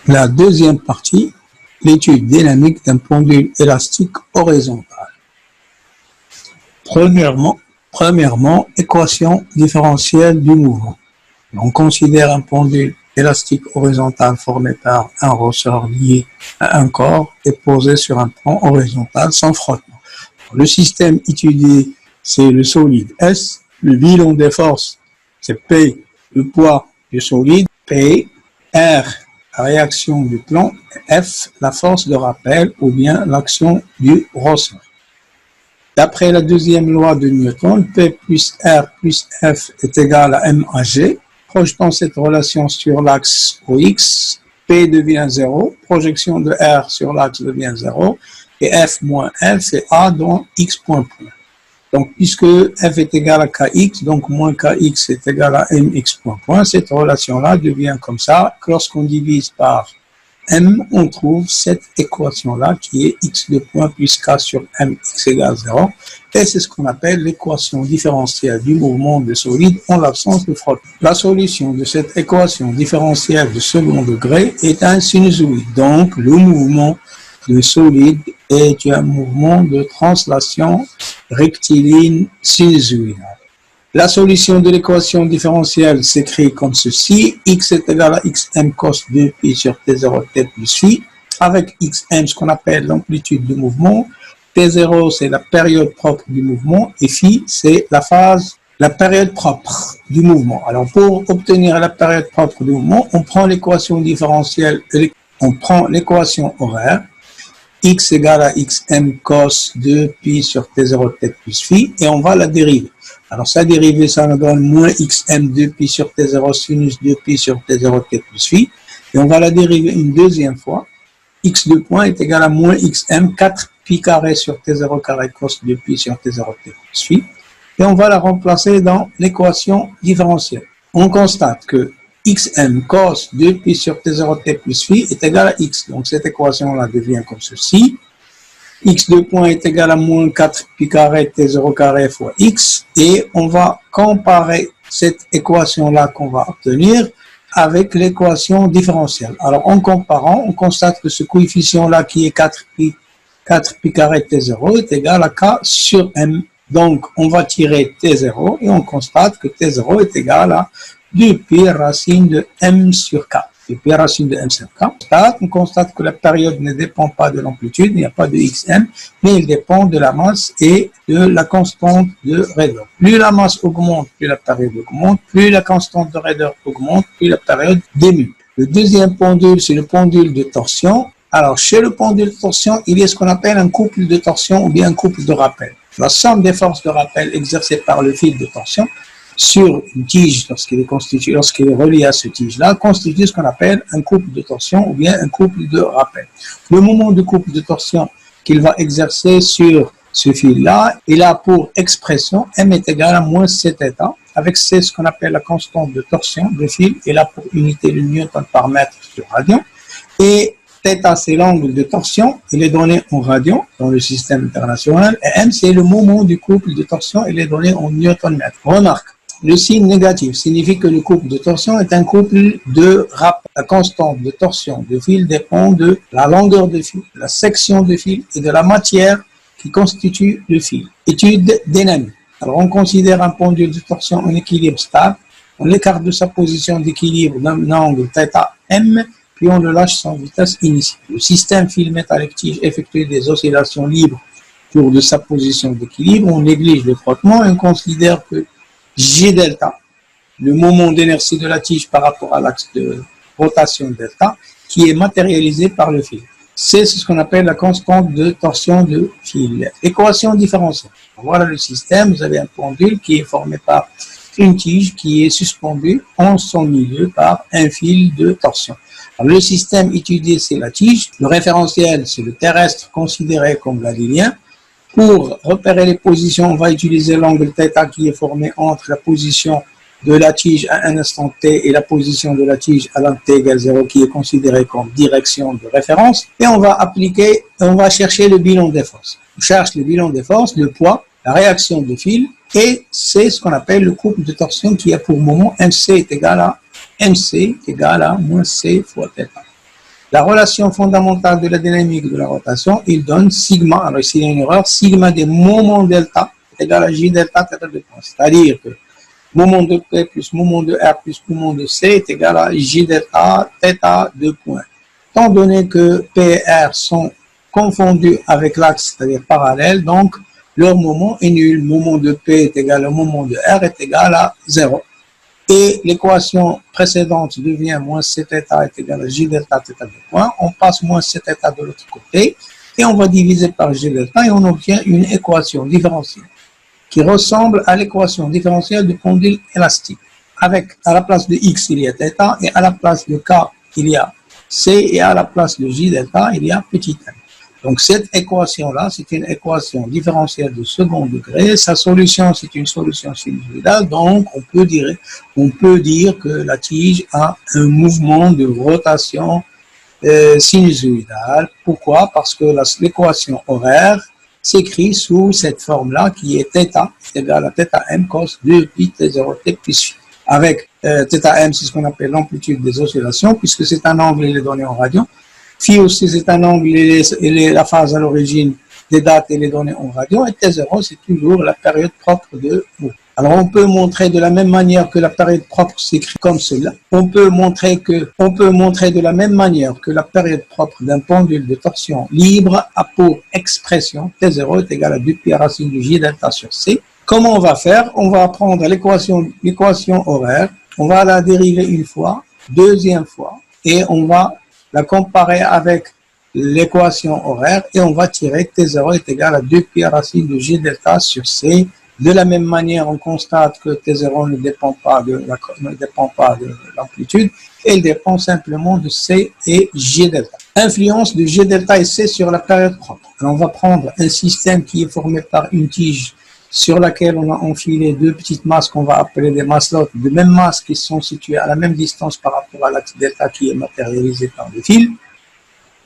La deuxième partie, l'étude dynamique d'un pendule élastique horizontal. Premièrement, équation différentielle du mouvement. On considère un pendule élastique horizontal formé par un ressort lié à un corps et posé sur un plan horizontal sans frottement. Le système étudié, c'est le solide S, le bilan des forces, c'est P, le poids du solide, P, R, la réaction du plan, F, la force de rappel ou bien l'action du ressort. D'après la deuxième loi de Newton, P plus R plus F est égal à M à G. Projetant cette relation sur l'axe OX, P devient 0, projection de R sur l'axe devient 0, et F moins F, c'est A dans X point. Donc, puisque F est égal à Kx, donc moins Kx est égal à Mx point, cette relation-là devient comme ça. Lorsqu'on divise par M, on trouve cette équation-là qui est x2 point plus k sur mx égale 0. Et c'est ce qu'on appelle l'équation différentielle du mouvement de solide en l'absence de frottement. La solution de cette équation différentielle de second degré est un sinusoïde. Donc, le mouvement de solide est un mouvement de translation rectiligne sinusoïdale. La solution de l'équation différentielle s'écrit comme ceci. X est égal à xm cos 2pi sur t0 t plus phi, avec xm, ce qu'on appelle l'amplitude du mouvement. T0, c'est la période propre du mouvement, et phi, c'est la période propre du mouvement. Alors, pour obtenir la période propre du mouvement, on prend l'équation différentielle, on prend l'équation horaire, x égale à xm cos 2pi sur t0 t plus phi, et on va la dériver. Alors, sa dérivée, ça nous donne moins xm 2pi sur t0 sinus 2pi sur t0 t plus phi. Et on va la dériver une deuxième fois. X2 point est égal à moins xm 4 pi carré sur t0 carré cos 2pi sur t0 t plus phi. Et on va la remplacer dans l'équation différentielle. On constate que xm cos 2pi sur t0 t plus phi est égal à x. Donc, cette équation-là devient comme ceci. X2 point est égal à moins 4 pi carré t0 carré fois x, et on va comparer cette équation-là qu'on va obtenir avec l'équation différentielle. Alors, en comparant, on constate que ce coefficient-là qui est 4 pi carré t0 est égal à k sur m. Donc, on va tirer t0 et on constate que t0 est égal à 2 pi racine de m sur k. Et puis racine de m sur k. On constate que la période ne dépend pas de l'amplitude, il n'y a pas de xm, mais il dépend de la masse et de la constante de raideur. Plus la masse augmente, plus la période augmente, plus la constante de raideur augmente, plus la période diminue. Le deuxième pendule, c'est le pendule de torsion. Alors, chez le pendule de torsion, il y a ce qu'on appelle un couple de torsion ou bien un couple de rappel. La somme des forces de rappel exercées par le fil de torsion sur une tige, lorsqu'il est relié à ce tige-là, constitue ce qu'on appelle un couple de torsion ou bien un couple de rappel. Le moment de couple de torsion qu'il va exercer sur ce fil-là, il a pour expression m est égal à moins 7 θ, avec c, ce qu'on appelle la constante de torsion de fil, et là pour unité de newton par mètre sur radian, et θ, c'est l'angle de torsion, il est donné en radian dans le système international, et m, c'est le moment du couple de torsion, il est donné en newton-mètre. Remarque, le signe négatif signifie que le couple de torsion est un couple de rappel. La constante de torsion de fil dépend de la longueur de fil, de la section de fil et de la matière qui constitue le fil. Étude dynamique. Alors, on considère un pendule de torsion en équilibre stable. On l'écarte de sa position d'équilibre d'un angle θm, puis on le lâche sans vitesse initiale. Le système fil métallique tige effectue des oscillations libres autour de sa position d'équilibre. On néglige le frottement et on considère que G delta, le moment d'inertie de la tige par rapport à l'axe de rotation delta, qui est matérialisé par le fil. C'est ce qu'on appelle la constante de torsion de fil. Équation différentielle. Voilà le système. Vous avez un pendule qui est formé par une tige qui est suspendue en son milieu par un fil de torsion. Alors, le système étudié, c'est la tige. Le référentiel, c'est le terrestre considéré comme l'adélien. Pour repérer les positions, on va utiliser l'angle θ qui est formé entre la position de la tige à un instant t et la position de la tige à l'instant t égale 0 qui est considérée comme direction de référence. Et on va chercher le bilan des forces. On cherche le bilan des forces, le poids, la réaction de fil, et c'est ce qu'on appelle le couple de torsion qui a pour moment MC est égal à moins C fois θ. La relation fondamentale de la dynamique de la rotation, il donne sigma, alors ici il y a une erreur, sigma des moments delta est égal à J delta θ de point. C'est-à-dire que moment de P plus moment de R plus moment de C est égal à J delta θ de point. Étant donné que P et R sont confondus avec l'axe, c'est-à-dire parallèle, donc leur moment est nul. Moment de P est égal au moment de R est égal à 0. Et l'équation précédente devient moins Cθ est égal à J delta θ de point. On passe moins Cθ de l'autre côté et on va diviser par J delta et on obtient une équation différentielle qui ressemble à l'équation différentielle du pendule élastique. Avec, à la place de X, il y a θ et à la place de K, il y a C et à la place de J delta, il y a petit m. Donc cette équation-là, c'est une équation différentielle de second degré. Sa solution, c'est une solution sinusoïdale. Donc on peut dire que la tige a un mouvement de rotation sinusoïdale. Pourquoi? Parce que l'équation horaire s'écrit sous cette forme-là qui est θ égale à θm cos 2 pi t0 t plus phi. Avec θm, c'est ce qu'on appelle l'amplitude des oscillations, puisque c'est un angle, il est donné en radians. Phi aussi, c'est un angle, et la phase à l'origine des dates, elle est donnée en radians. Et T0, c'est toujours la période propre de mouvement. Alors, on peut montrer de la même manière que la période propre s'écrit comme cela. On peut montrer de la même manière que la période propre d'un pendule de torsion libre a pour expression T0 est égal à 2 pi racine de J delta sur C. Comment on va faire? On va prendre l'équation horaire, on va la dériver une fois, deuxième fois, et on va la comparer avec l'équation horaire et on va tirer T0 est égal à 2 pi racine de J delta sur C. De la même manière, on constate que T0 ne dépend pas de l'amplitude, elle dépend simplement de C et J delta. Influence de J delta et C sur la période propre. Alors on va prendre un système qui est formé par une tige sur laquelle on a enfilé deux petites masses qu'on va appeler des maslottes de même masse qui sont situées à la même distance par rapport à l'axe delta qui est matérialisé par le fil.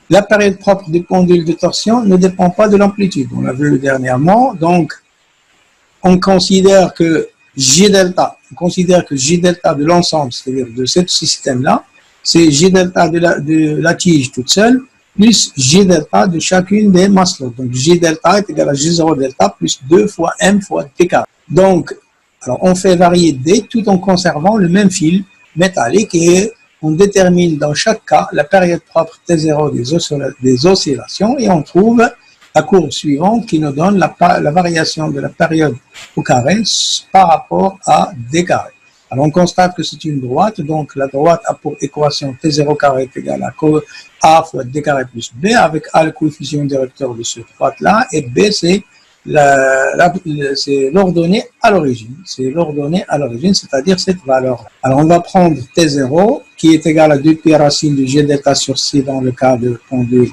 La période propre du pendule de torsion ne dépend pas de l'amplitude, on l'a vu dernièrement, donc on considère que J delta de l'ensemble, c'est-à-dire de ce système-là, c'est J delta de la tige toute seule, plus J delta de chacune des maslottes. Donc J delta est égal à J0 delta plus 2 fois M fois D carré. Donc, alors on fait varier D tout en conservant le même fil métallique et on détermine dans chaque cas la période propre T0 des oscillations et on trouve la courbe suivante qui nous donne la variation de la période au carré par rapport à D carré. Alors on constate que c'est une droite, donc la droite a pour équation T0 carré est égal à A fois D carré plus B, avec A le coefficient directeur de cette droite-là, et B c'est l'ordonnée à l'origine. C'est l'ordonnée à l'origine, c'est-à-dire cette valeur. Alors on va prendre T0 qui est égal à 2 pi racine de G delta sur C dans le cas de pendule.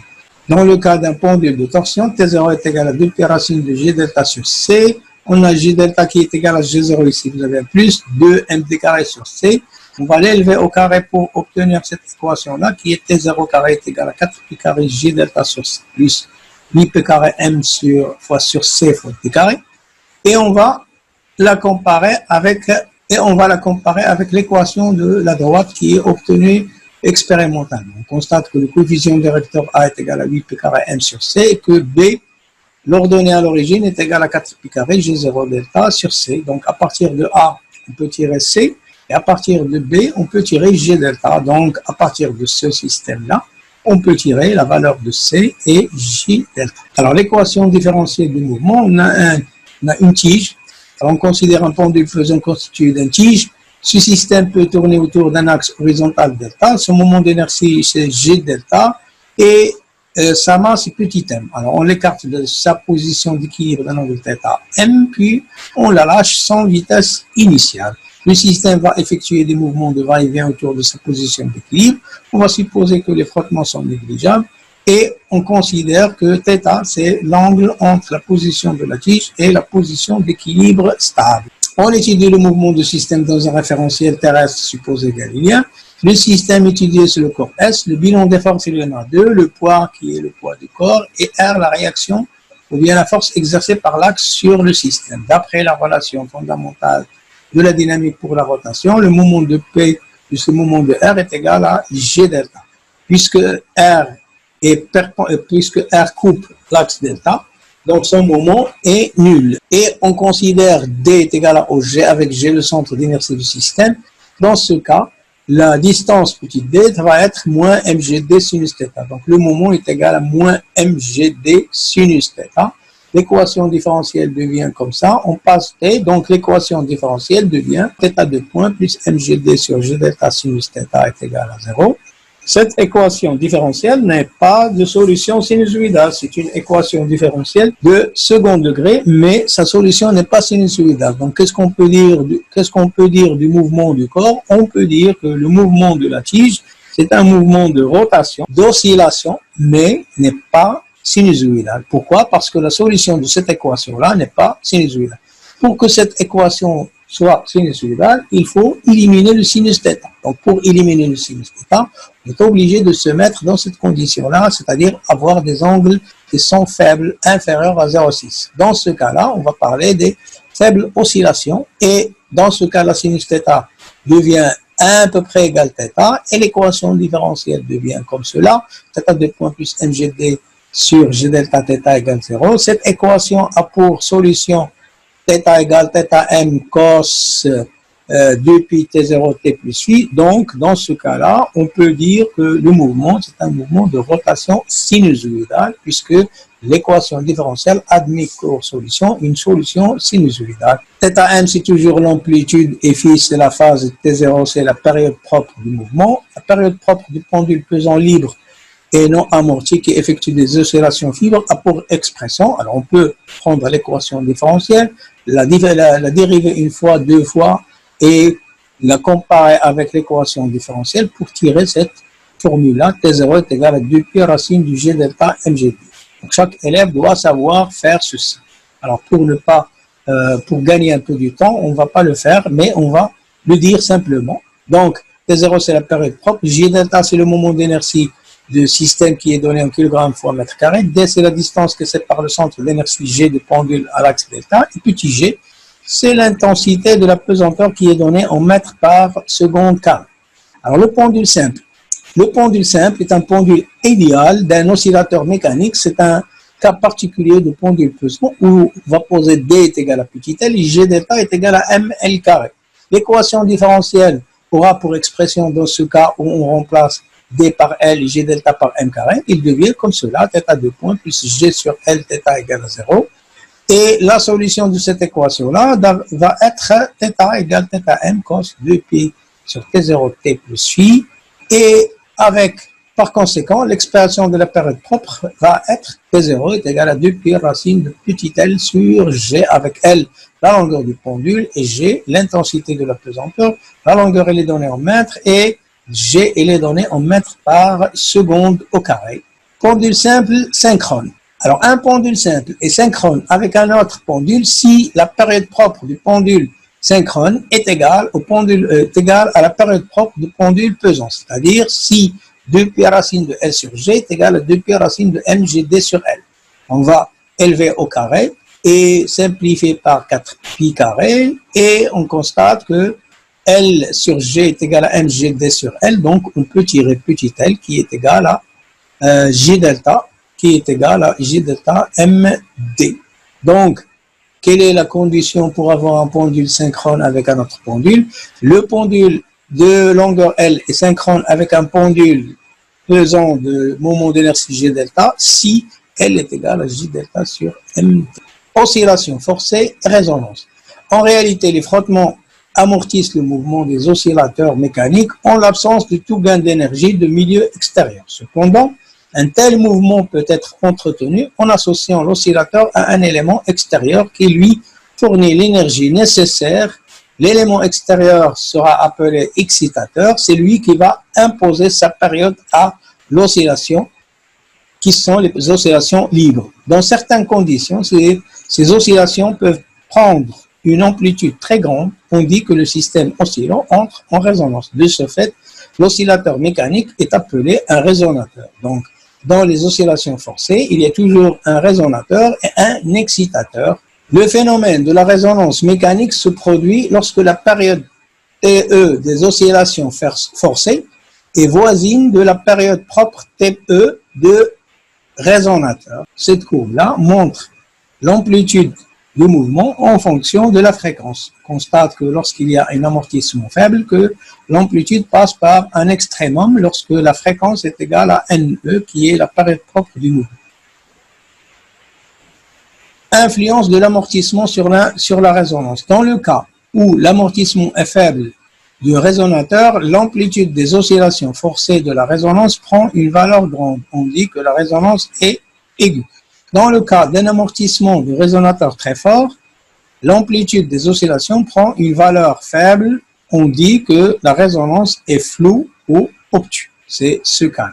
Dans le cas d'un pendule de torsion, T0 est égal à 2 pi racine de G delta sur C. On a J delta qui est égal à G0 ici, vous avez un plus 2 MD carré sur C. On va l'élever au carré pour obtenir cette équation-là qui est T0 carré est égal à 4 pi carré J delta sur C plus 8 P carré M sur C fois T carré. Et on va la comparer avec l'équation de la droite qui est obtenue expérimentalement. On constate que le coefficient directeur A est égal à 8 P carré M sur C et que B, l'ordonnée à l'origine, est égal à 4 pi carré G0 delta sur C. Donc à partir de A, on peut tirer C et à partir de B, on peut tirer G delta. Donc à partir de ce système-là, on peut tirer la valeur de C et J delta. Alors l'équation différentielle du mouvement, on a une tige. Alors on considère un pendule faisant constitué d'une tige. Ce système peut tourner autour d'un axe horizontal delta. Son moment d'inertie, c'est G delta. Et sa masse est petit m. Alors on l'écarte de sa position d'équilibre d'un angle θ m, puis on la lâche sans vitesse initiale. Le système va effectuer des mouvements de va-et-vient autour de sa position d'équilibre. On va supposer que les frottements sont négligeables et on considère que θ, c'est l'angle entre la position de la tige et la position d'équilibre stable. On étudie le mouvement du système dans un référentiel terrestre supposé galiléen. Le système étudié sur le corps S, le bilan des forces, il y en a deux, le poids qui est le poids du corps et R, la réaction ou bien la force exercée par l'axe sur le système. D'après la relation fondamentale de la dynamique pour la rotation, le moment de P plus le moment de R est égal à G delta. puisque puisque R coupe l'axe delta, donc son moment est nul. Et on considère D est égal à OG avec G le centre d'inertie du système. Dans ce cas, la distance petit d va être moins mgd sinus θ. Donc le moment est égal à moins mgd sinus θ. L'équation différentielle devient comme ça, on passe T, donc l'équation différentielle devient θ2 plus mgd sur g delta sinus θ est égal à 0. Cette équation différentielle n'est pas de solution sinusoïdale, c'est une équation différentielle de second degré, mais sa solution n'est pas sinusoïdale. Donc qu'est-ce qu'on peut dire du mouvement du corps? On peut dire que le mouvement de la tige, c'est un mouvement de rotation, d'oscillation, mais n'est pas sinusoïdale. Pourquoi? Parce que la solution de cette équation-là n'est pas sinusoïdale. Pour que cette équation soit sinusoïdale, il faut éliminer le sinus θ. Donc pour éliminer le sinus θ, on est obligé de se mettre dans cette condition-là, c'est-à-dire avoir des angles qui sont faibles, inférieurs à 0,6. Dans ce cas-là, on va parler des faibles oscillations, et dans ce cas, la sinus θ devient à peu près égal θ, et l'équation différentielle devient comme cela, θ2 plus mgd sur g delta θ égale 0. Cette équation a pour solution θ égale θm cos 2pi t0 t plus phi. Donc, dans ce cas-là, on peut dire que le mouvement, c'est un mouvement de rotation sinusoïdale, puisque l'équation différentielle admet pour solution une solution sinusoïdale. θm, c'est toujours l'amplitude, et phi, c'est la phase, t0, c'est la période propre du mouvement. La période propre du pendule pesant libre et non amorti qui effectue des oscillations fibres a pour expression, alors on peut prendre l'équation différentielle, la dériver une fois, deux fois, et la comparer avec l'équation différentielle pour tirer cette formule-là, T0 est égal à 2pi racine du G delta mgd. Donc chaque élève doit savoir faire ceci. Alors pour gagner un peu du temps, on ne va pas le faire, mais on va le dire simplement. Donc T0 c'est la période propre, G delta c'est le moment d'inertie du système qui est donné en kg fois mètre carré, D c'est la distance que sépare le centre d'inertie G du pendule à l'axe delta, et petit g, c'est l'intensité de la pesanteur qui est donnée en mètres par seconde carré. Alors le pendule simple est un pendule idéal d'un oscillateur mécanique, c'est un cas particulier de pendule pesant où on va poser D est égal à petit l et G delta est égal à ml carré. L'équation différentielle aura pour expression dans ce cas où on remplace D par L et G delta par M carré, il devient comme cela, θ2 plus G sur L θ égale à 0. Et la solution de cette équation-là va être θ égale θm cos 2pi sur T0 t plus phi. Et par conséquent, l'expression de la période propre va être T0 est égal à 2pi racine de petit l sur G avec L, la longueur du pendule, et G, l'intensité de la pesanteur. La longueur, elle est donnée en mètres, et G, elle est donnée en mètres par seconde au carré. Pendule simple synchrone. Alors, un pendule simple est synchrone avec un autre pendule si la période propre du pendule synchrone est égale à la période propre du pendule pesant. C'est-à-dire si 2pi racine de L sur G est égal à 2pi racine de mgd sur L. On va élever au carré et simplifier par 4pi carré, et on constate que L sur G est égal à mgd sur L, donc on peut tirer petit l qui est égal à G delta, qui est égal à G delta md. Donc, quelle est la condition pour avoir un pendule synchrone avec un autre pendule? Le pendule de longueur L est synchrone avec un pendule pesant de moment d'inertie G delta si L est égal à G delta sur md. Oscillation forcée, résonance. En réalité, les frottements amortissent le mouvement des oscillateurs mécaniques en l'absence de tout gain d'énergie de milieu extérieur. Cependant, un tel mouvement peut être entretenu en associant l'oscillateur à un élément extérieur qui lui fournit l'énergie nécessaire. L'élément extérieur sera appelé excitateur, c'est lui qui va imposer sa période à l'oscillation, qui sont les oscillations libres. Dans certaines conditions, ces oscillations peuvent prendre une amplitude très grande. On dit que le système oscillant entre en résonance. De ce fait, l'oscillateur mécanique est appelé un résonateur. Donc, dans les oscillations forcées, il y a toujours un résonateur et un excitateur. Le phénomène de la résonance mécanique se produit lorsque la période TE des oscillations forcées est voisine de la période propre TE de résonateur. Cette courbe-là montre l'amplitude du mouvement en fonction de la fréquence. On constate que lorsqu'il y a un amortissement faible, que l'amplitude passe par un extrémum lorsque la fréquence est égale à NE, qui est la période propre du mouvement. Influence de l'amortissement sur la résonance. Dans le cas où l'amortissement est faible du résonateur, l'amplitude des oscillations forcées de la résonance prend une valeur grande. On dit que la résonance est aiguë. Dans le cas d'un amortissement du résonateur très fort, l'amplitude des oscillations prend une valeur faible. On dit que la résonance est floue ou obtuse. C'est ce cas.